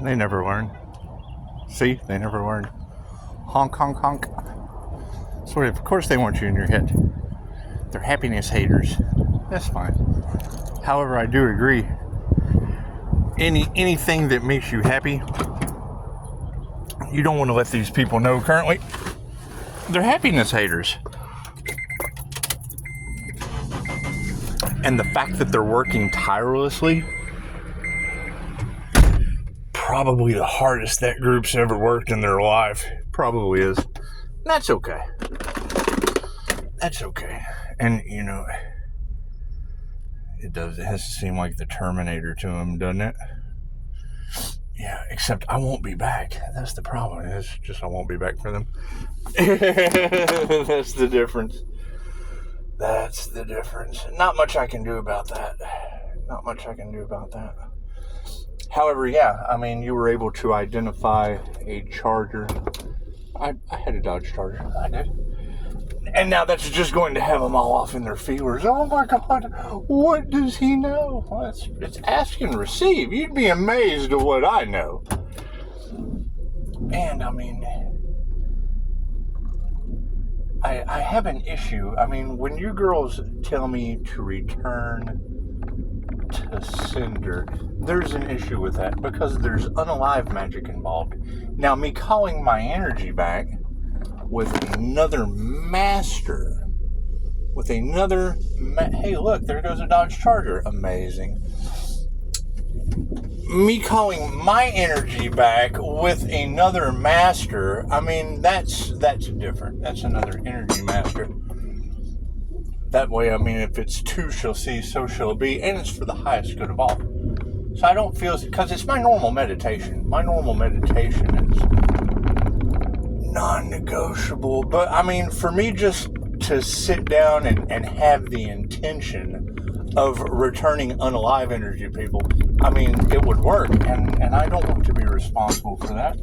They never learn. See, they never learn. Honk, honk, honk. So of course they want you in your head. They're happiness haters. That's fine. However, I do agree. Anything that makes you happy, you don't want to let these people know currently. They're happiness haters. And the fact that they're working tirelessly, probably the hardest that group's ever worked in their life. Probably is. That's okay. That's okay. And, you know, it has to seem like the Terminator to them, doesn't it? Yeah, except I won't be back. That's the problem. It's just I won't be back for them. That's the difference. That's the difference. Not much I can do about that. Not much I can do about that. However, yeah, I mean, you were able to identify a Charger. I had a Dodge Charger. I did. And now that's just going to have them all off in their feelers. Oh my God, what does he know? Well, it's ask and receive. You'd be amazed at what I know. And I mean, I have an issue. I mean, when you girls tell me to return to sender, there's an issue with that because there's unalive magic involved. Now, me calling my energy back with another master, hey, look, there goes a Dodge Charger. Amazing. Me calling my energy back with another master, I mean, that's different. That's another energy master. That way, I mean, if it's two shall see, so shall it be, and it's for the highest good of all. So I don't feel, because it's my normal meditation. My normal meditation is non-negotiable. But, I mean, for me just to sit down and have the intention of returning unalive energy to people, I mean, it would work. And I don't want to be responsible for that.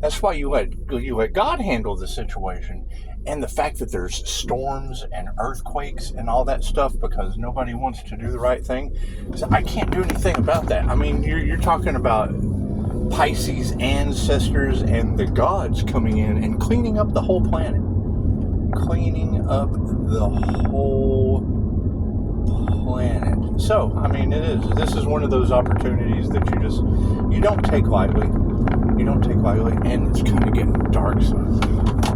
That's why you let God handle the situation. And the fact that there's storms and earthquakes and all that stuff because nobody wants to do the right thing. So I can't do anything about that. I mean, you're talking about Pisces ancestors and the gods coming in and cleaning up the whole planet. Cleaning up the whole planet. So, I mean, this is one of those opportunities that you don't take lightly. You don't take lightly, and it's kind of getting dark, so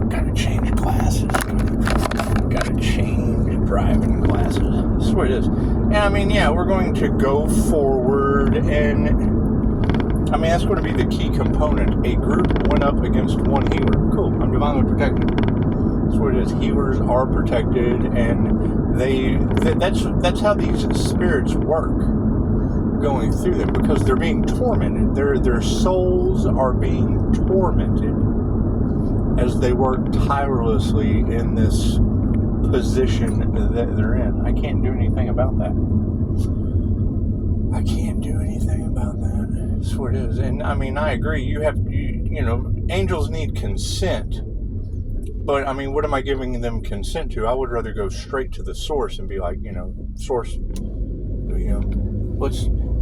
gotta change glasses. Gotta change driving glasses. That's what it is. And I mean, yeah, we're going to go forward, and I mean, that's going to be the key component. A group went up against one healer. Cool, I'm divinely protected. That's what it is. Healers are protected, and that's how these spirits work. Going through them because they're being tormented. Their souls are being tormented as they work tirelessly in this position that they're in. I can't do anything about that. I can't do anything about that. That's what it is. And I mean, I agree. You know, angels need consent. But I mean, what am I giving them consent to? I would rather go straight to the source and be like, you know, source, you know,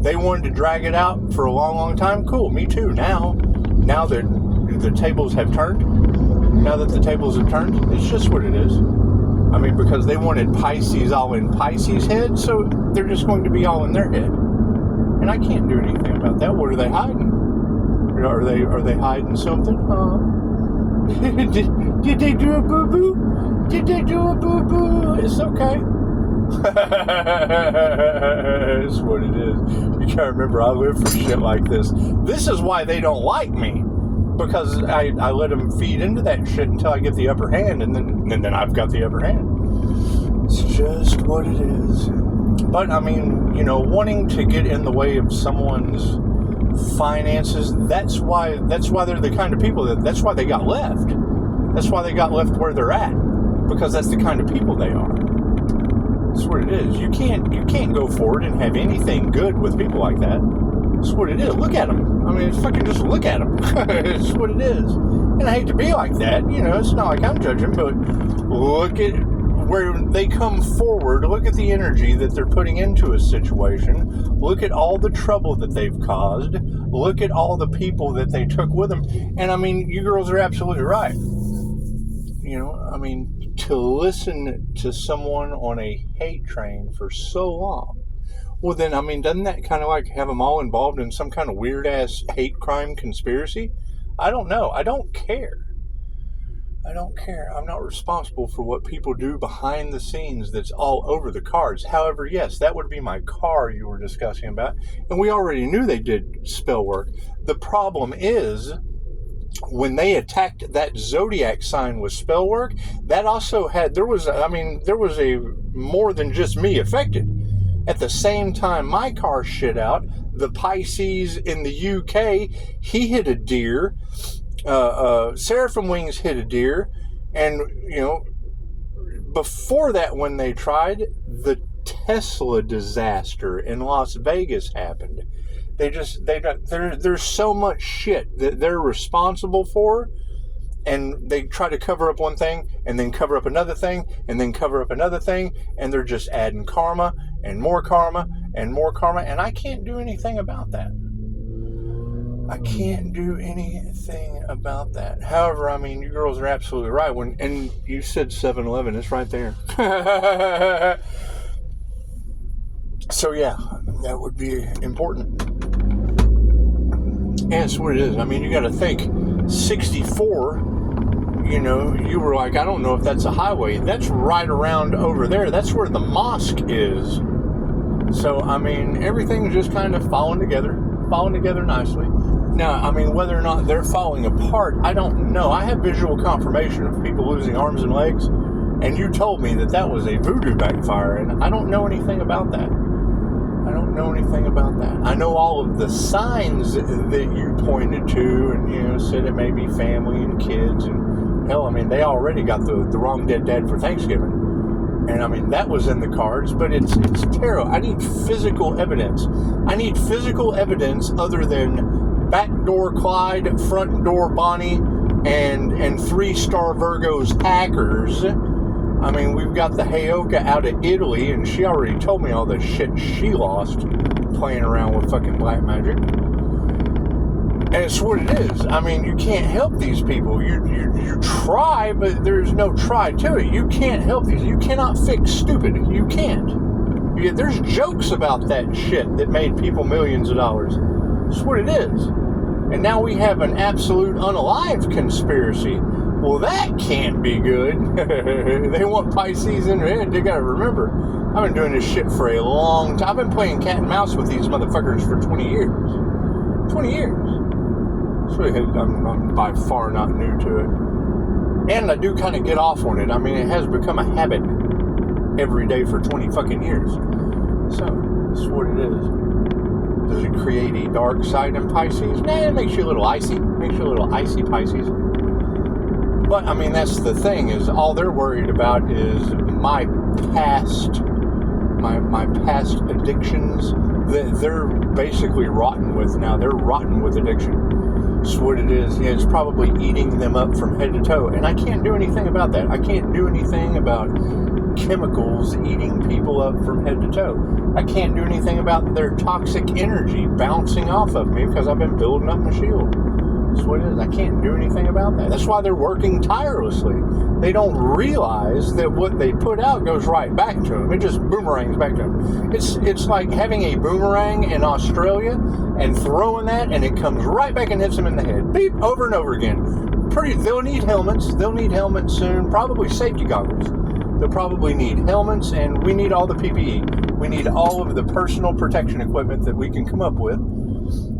they wanted to drag it out for a long, long time. Cool, me too. Now that the tables have turned, it's just what it is. I mean, because they wanted Pisces all in Pisces' head, so they're just going to be all in their head. And I can't do anything about that. What are they hiding? Are they hiding something? Did they do a boo-boo? Did they do a boo-boo? It's okay. That's what it is. You gotta remember, I live for shit like this. This is why they don't like me, because I let them feed into that shit until I get the upper hand, and then I've got the upper hand. It's just what it is. But I mean, you know, wanting to get in the way of someone's finances, that's why they're the kind of people that's why they got left. That's why they got left where they're at, because that's the kind of people they are. That's what it is. You can't go forward and have anything good with people like that. That's what it is. Look at them. I mean, it's fucking just look at them. It's what it is. And I hate to be like that. You know, it's not like I'm judging, but look at where they come forward, look at the energy that they're putting into a situation, look at all the trouble that they've caused, look at all the people that they took with them. And I mean, you girls are absolutely right. You know, I mean, to listen to someone on a hate train for so long, well then, I mean, doesn't that kind of like have them all involved in some kind of weird ass hate crime conspiracy? I don't know. I don't care. I don't care. I'm not responsible for what people do behind the scenes that's all over the cards. However, yes, that would be my car you were discussing about. And we already knew they did spell work. The problem is, when they attacked that zodiac sign with spell work, that also had, there was a more than just me affected. At the same time my car shit out, the Pisces in the UK, he hit a deer. Seraphim Wings hit a deer, and you know, before that, when they tried, the Tesla disaster in Las Vegas happened. There's so much shit that they're responsible for, and they try to cover up one thing and then cover up another thing and then cover up another thing, and they're just adding karma and more karma and more karma, and I can't do anything about that. I can't do anything about that. However, I mean, you girls are absolutely right. And you said 7-Eleven, it's right there. So yeah, that would be important. And that's what it is. I mean, you got to think, 64, you know, you were like, I don't know if that's a highway. That's right around over there. That's where the mosque is. So, I mean, everything's just kind of falling together nicely. Now, I mean, whether or not they're falling apart, I don't know. I have visual confirmation of people losing arms and legs, and you told me that that was a voodoo backfire, and I don't know anything about that. I know all of the signs that you pointed to, and, you know, said it may be family and kids, and hell, I mean, they already got the wrong dead dad for Thanksgiving. And I mean, that was in the cards, but it's tarot. I need physical evidence. I need physical evidence other than backdoor Clyde, front door Bonnie, and 3-star Virgo's hackers. I mean, we've got the Heyoka out of Italy, and she already told me all the shit she lost playing around with fucking black magic. And it's what it is. I mean, you can't help these people. You try, but there's no try to it. You can't help these. You cannot fix stupid. You can't. There's jokes about that shit that made people millions of dollars. That's what it is. And now we have an absolute unalive conspiracy. Well, that can't be good. They want Pisces in their head. They gotta remember, I've been doing this shit for a long time. I've been playing cat and mouse with these motherfuckers for 20 years. 20 years. I'm by far not new to it. And I do kind of get off on it. I mean, it has become a habit every day for 20 fucking years. So, that's what it is. Does it create a dark side in Pisces? Nah, it makes you a little icy. Makes you a little icy Pisces. But, I mean, that's the thing, is all they're worried about is my past addictions that they're basically rotten with now. They're rotten with addiction. That's what it is. It's probably eating them up from head to toe. And I can't do anything about that. I can't do anything about chemicals eating people up from head to toe. I can't do anything about their toxic energy bouncing off of me because I've been building up my shield. That's what it is. I can't do anything about that. That's why they're working tirelessly. They don't realize that what they put out goes right back to them. It just boomerangs back to them. It's like having a boomerang in Australia and throwing that, and it comes right back and hits them in the head. Beep, over and over again. They'll need helmets. They'll need helmets soon. Probably safety goggles. They'll probably need helmets, and we need all the PPE. We need all of the personal protection equipment that we can come up with.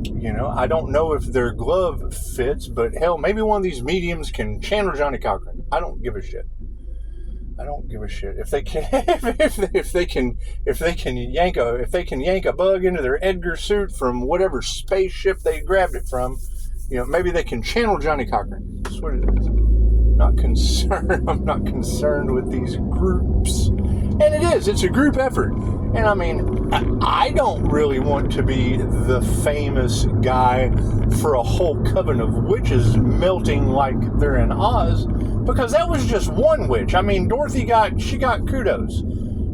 You know, I don't know if their glove fits, but hell, maybe one of these mediums can channel Johnny Cochran. I don't give a shit. If they can, if they can yank a bug into their Edgar suit from whatever spaceship they grabbed it from, you know, maybe they can channel Johnny Cochran. That's what it is. I'm not concerned with these groups. And it is. It's a group effort. And I mean, I don't really want to be the famous guy for a whole coven of witches melting like they're in Oz, because that was just one witch. I mean, Dorothy got kudos.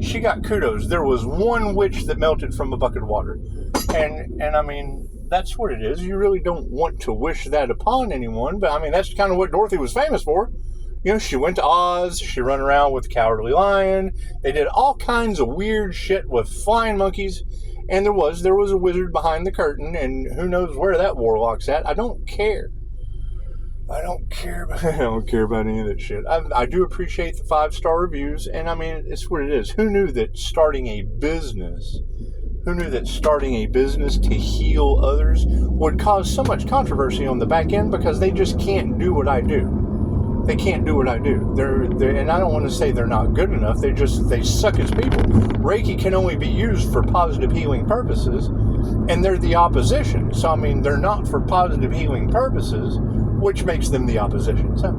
She got kudos. There was one witch that melted from a bucket of water. And I mean, that's what it is. You really don't want to wish that upon anyone, but I mean, that's kind of what Dorothy was famous for. You know, she went to Oz, she ran around with the Cowardly Lion, they did all kinds of weird shit with flying monkeys, and there was a wizard behind the curtain, and who knows where that warlock's at. I don't care. I don't care about any of that shit. I do appreciate the 5-star reviews, and I mean, it's what it is. Who knew that starting a business to heal others would cause so much controversy on the back end, because they just can't do what I do. They can't do what I do. They're and I don't want to say they're not good enough. They suck as people. Reiki can only be used for positive healing purposes, and they're the opposition. So I mean, they're not for positive healing purposes, which makes them the opposition. So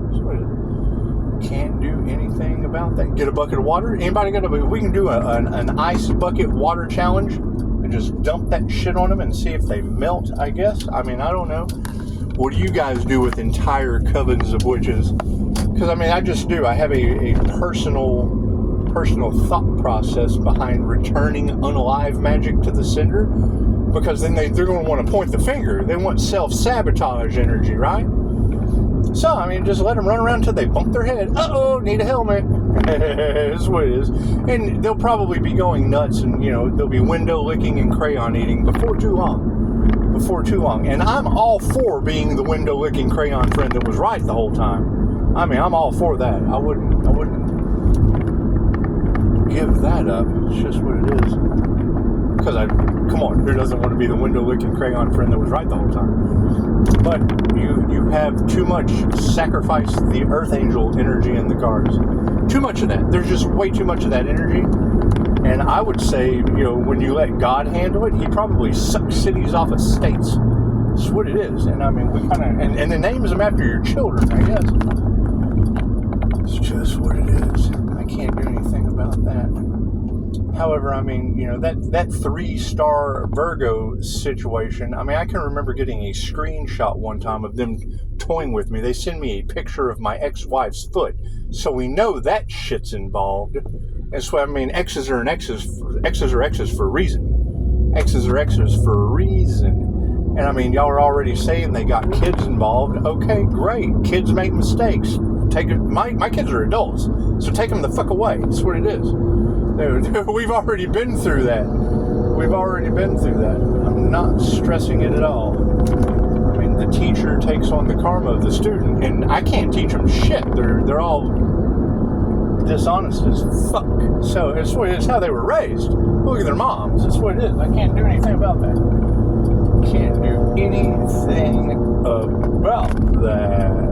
can't do anything about that. Get a bucket of water. Anybody got we can do an ice bucket water challenge and just dump that shit on them and see if they melt, I guess. I mean, I don't know. What do you guys do with entire covens of witches? Because, I mean, I just do. I have a personal thought process behind returning unalive magic to the sender, because then they're going to want to point the finger. They want self-sabotage energy, right? So, I mean, just let them run around until they bump their head. Uh-oh, need a helmet. That's what it is. And they'll probably be going nuts, and, you know, they'll be window licking and crayon eating before too long. And I'm all for being the window licking crayon friend that was right the whole time. I mean, I'm all for that. I wouldn't give that up. It's just what it is. Because come on, who doesn't want to be the window licking crayon friend that was right the whole time? But you have too much sacrifice the Earth Angel energy in the cards. Too much of that. There's just way too much of that energy. And I would say, you know, when you let God handle it, he probably sucks cities off of states. That's what it is. And I mean, we kind of, and the names them after your children, I guess. It's just what it is. I can't do anything about that. However, I mean, you know, that 3-star Virgo situation, I mean, I can remember getting a screenshot one time of them toying with me. They send me a picture of my ex-wife's foot. So we know that shit's involved. And so, I mean, X's are X's for a reason. X's are X's for a reason. And I mean, y'all are already saying they got kids involved. Okay, great. Kids make mistakes. My kids are adults, so take them the fuck away. That's what it is. We've already been through that. I'm not stressing it at all. I mean, the teacher takes on the karma of the student, and I can't teach them shit. They're all dishonest as fuck. So it's how they were raised. Look at their moms. That's what it is. I can't do anything about that. Can't do anything about that.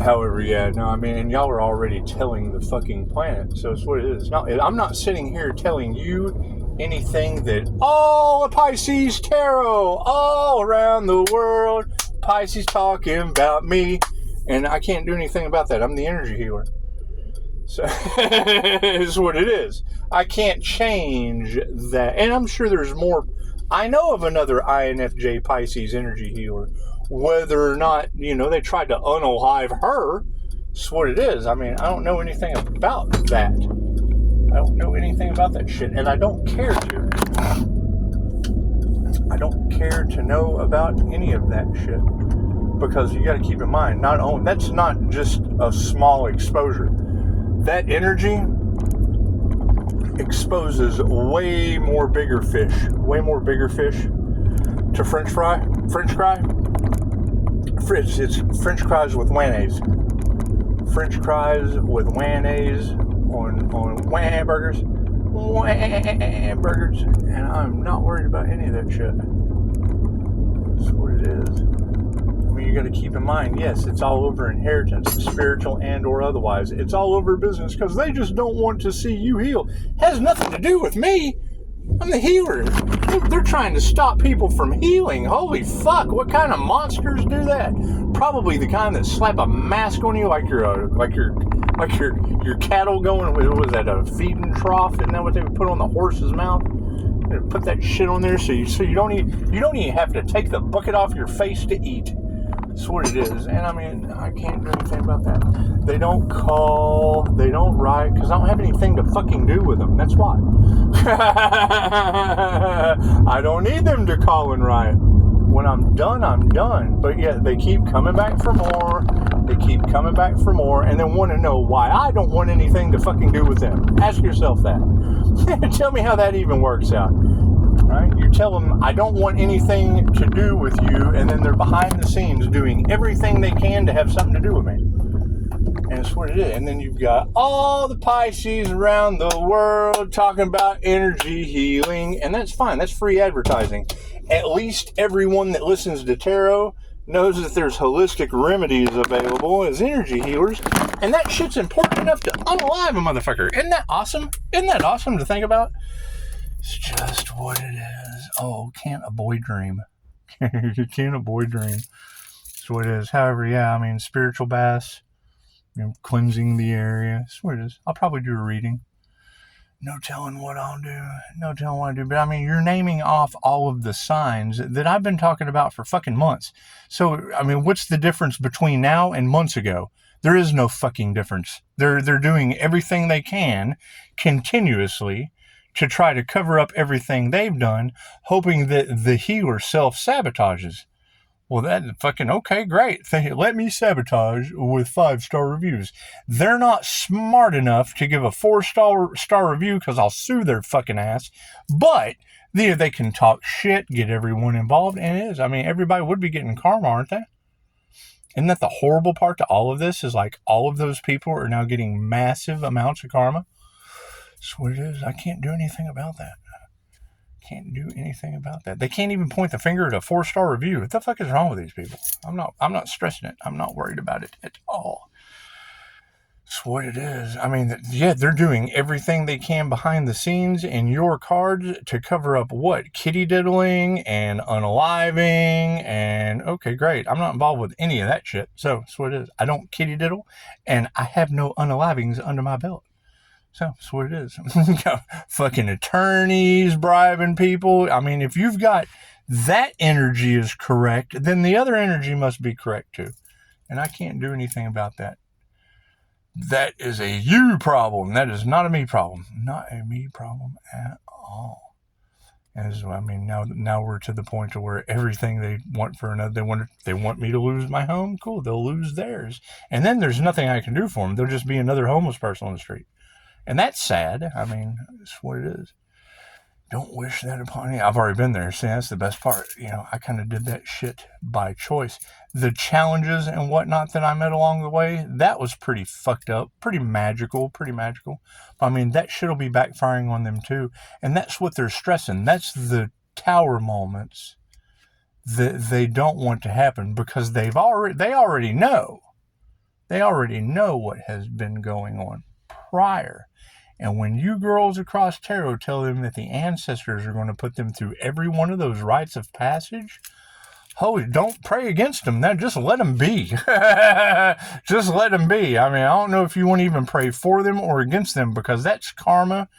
However, yeah, no, I mean, and y'all are already telling the fucking planet, so it's what it is. I'm not sitting here telling you anything that all Pisces tarot all around the world, Pisces talking about me, and I can't do anything about that. I'm the energy healer. So it's what it is. I can't change that. And I'm sure there's more. I know of another INFJ Pisces energy healer. Whether or not, you know, they tried to unalive her, that's what it is. I mean, I don't know anything about that. I don't know anything about that shit. And I don't care to. I don't care to know about any of that shit. Because you got to keep in mind, that's not just a small exposure. That energy exposes way more bigger fish to French fry. It's French fries with mayonnaise. French fries with mayonnaise on hamburgers. And I'm not worried about any of that shit. That's what it is. I mean, you got to keep in mind, yes, it's all over inheritance, spiritual and or otherwise. It's all over business because they just don't want to see you heal. Has nothing to do with me. I'm the healer. They're trying to stop people from healing. Holy fuck, what kind of monsters do that? Probably the kind that slap a mask on you like you're Like your cattle going, what was that, a feeding trough? Isn't that what they would put on the horse's mouth? They would put that shit on there so you don't even have to take the bucket off your face to eat. That's what it is. And I mean, I can't do anything about that. They don't call, they don't write, because I don't have anything to fucking do with them. That's why. I don't need them to call and write. When I'm done, I'm done. But yet they keep coming back for more. They keep coming back for more, and then want to know why I don't want anything to fucking do with them. Ask yourself that. Tell me how that even works out. Right? You tell them, I don't want anything to do with you, and then they're behind the scenes doing everything they can to have something to do with me. And it's what it is. And then you've got all the Pisces around the world talking about energy healing, and that's fine. That's free advertising. At least everyone that listens to tarot knows that there's holistic remedies available as energy healers, and that shit's important enough to unalive a motherfucker. Isn't that awesome? Isn't that awesome to think about? It's just what it is. Oh, can't a boy dream? Can't a boy dream? That's what it is. However, yeah, I mean, spiritual baths, cleansing the area. That's what it is. I'll probably do a reading. No telling what I'll do. No telling what I do. But I mean, you're naming off all of the signs that I've been talking about for fucking months. So, I mean, what's the difference between now and months ago? There is no fucking difference. They're doing everything they can continuously to try to cover up everything they've done, hoping that the healer self-sabotages. Well, that fucking, okay, great. Let me sabotage with 5-star reviews. They're not smart enough to give a 4-star review because I'll sue their fucking ass. But they can talk shit, get everyone involved, and it is. I mean, everybody would be getting karma, aren't they? Isn't that the horrible part to all of this? Is like all of those people are now getting massive amounts of karma. That's what it is. I can't do anything about that. Can't do anything about that. They can't even point the finger at a 4-star review. What the fuck is wrong with these people? I'm not stressing it. I'm not worried about it at all. It's what it is. I mean, yeah, they're doing everything they can behind the scenes in your cards to cover up what? Kitty diddling and unaliving and okay, great. I'm not involved with any of that shit. So that's what it is. I don't kitty diddle and I have no unalivings under my belt. So that's what it is. Fucking attorneys bribing people. I mean, if you've got that energy is correct, then the other energy must be correct too. And I can't do anything about that. That is a you problem. That is not a me problem. Not a me problem at all. As I mean, now we're to the point to where everything they want for another, they want me to lose my home. Cool, they'll lose theirs, and then there's nothing I can do for them. They'll just be another homeless person on the street. And that's sad. I mean, it's what it is. Don't wish that upon you. I've already been there. See, that's the best part. I kind of did that shit by choice. The challenges and whatnot that I met along the way, that was pretty fucked up, pretty magical. I mean, that shit will be backfiring on them too. And that's what they're stressing. That's the tower moments that they don't want to happen because they already know. They already know what has been going on prior. And when you girls across tarot tell them that the ancestors are going to put them through every one of those rites of passage, don't pray against them. Just let them be. Just let them be. I mean, I don't know if you want to even pray for them or against them because that's karma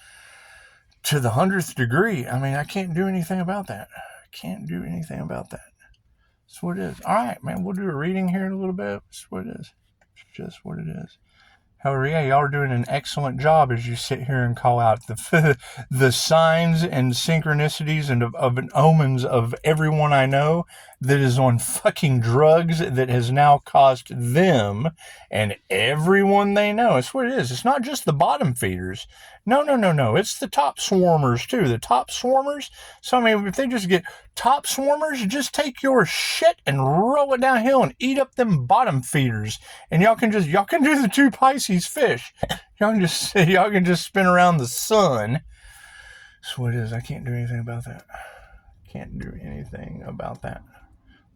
to the 100th degree. I mean, I can't do anything about that. That's what it is. All right, man, we'll do a reading here in a little bit. That's what it is. It's just what it is. However, yeah, y'all are doing an excellent job as you sit here and call out the signs and synchronicities and of omens of everyone I know that is on fucking drugs that has now cost them and everyone they know. It's what it is. It's not just the bottom feeders. No. It's the top swarmers too. The top swarmers. So, I mean, if they just get top swarmers, just take your shit and roll it downhill and eat up them bottom feeders. And y'all can do the 2 Pisces fish. Y'all can just spin around the sun. That's what it is. I can't do anything about that.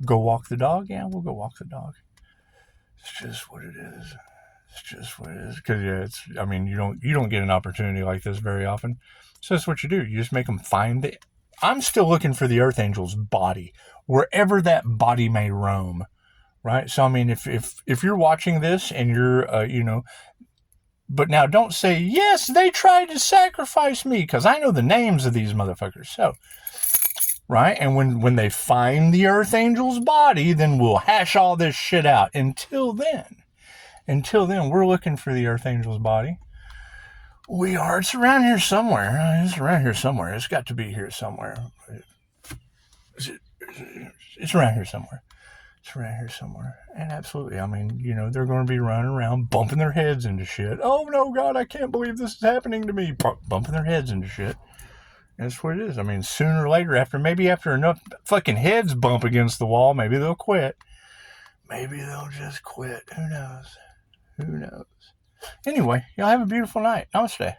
Go walk the dog? Yeah, we'll go walk the dog. It's just what it is. Because you don't get an opportunity like this very often. So that's what you do. You just make them find I'm still looking for the Earth Angel's body, wherever that body may roam, right? So I mean, if you're watching this and you're But now don't say, yes, they tried to sacrifice me, because I know the names of these motherfuckers. So, right? And when they find the Earth Angel's body, then we'll hash all this shit out. Until then, we're looking for the Earth Angel's body. We are. It's around here somewhere. It's around here somewhere. It's got to be here somewhere. It's around here somewhere. It's around here somewhere. And absolutely, I mean, you know, they're going to be running around bumping their heads into shit. Oh, no, God, I can't believe this is happening to me. Bumping their heads into shit. And that's what it is. I mean, sooner or later, after enough fucking heads bump against the wall, maybe they'll quit. Maybe they'll just quit. Who knows? Who knows? Anyway, y'all have a beautiful night. Namaste.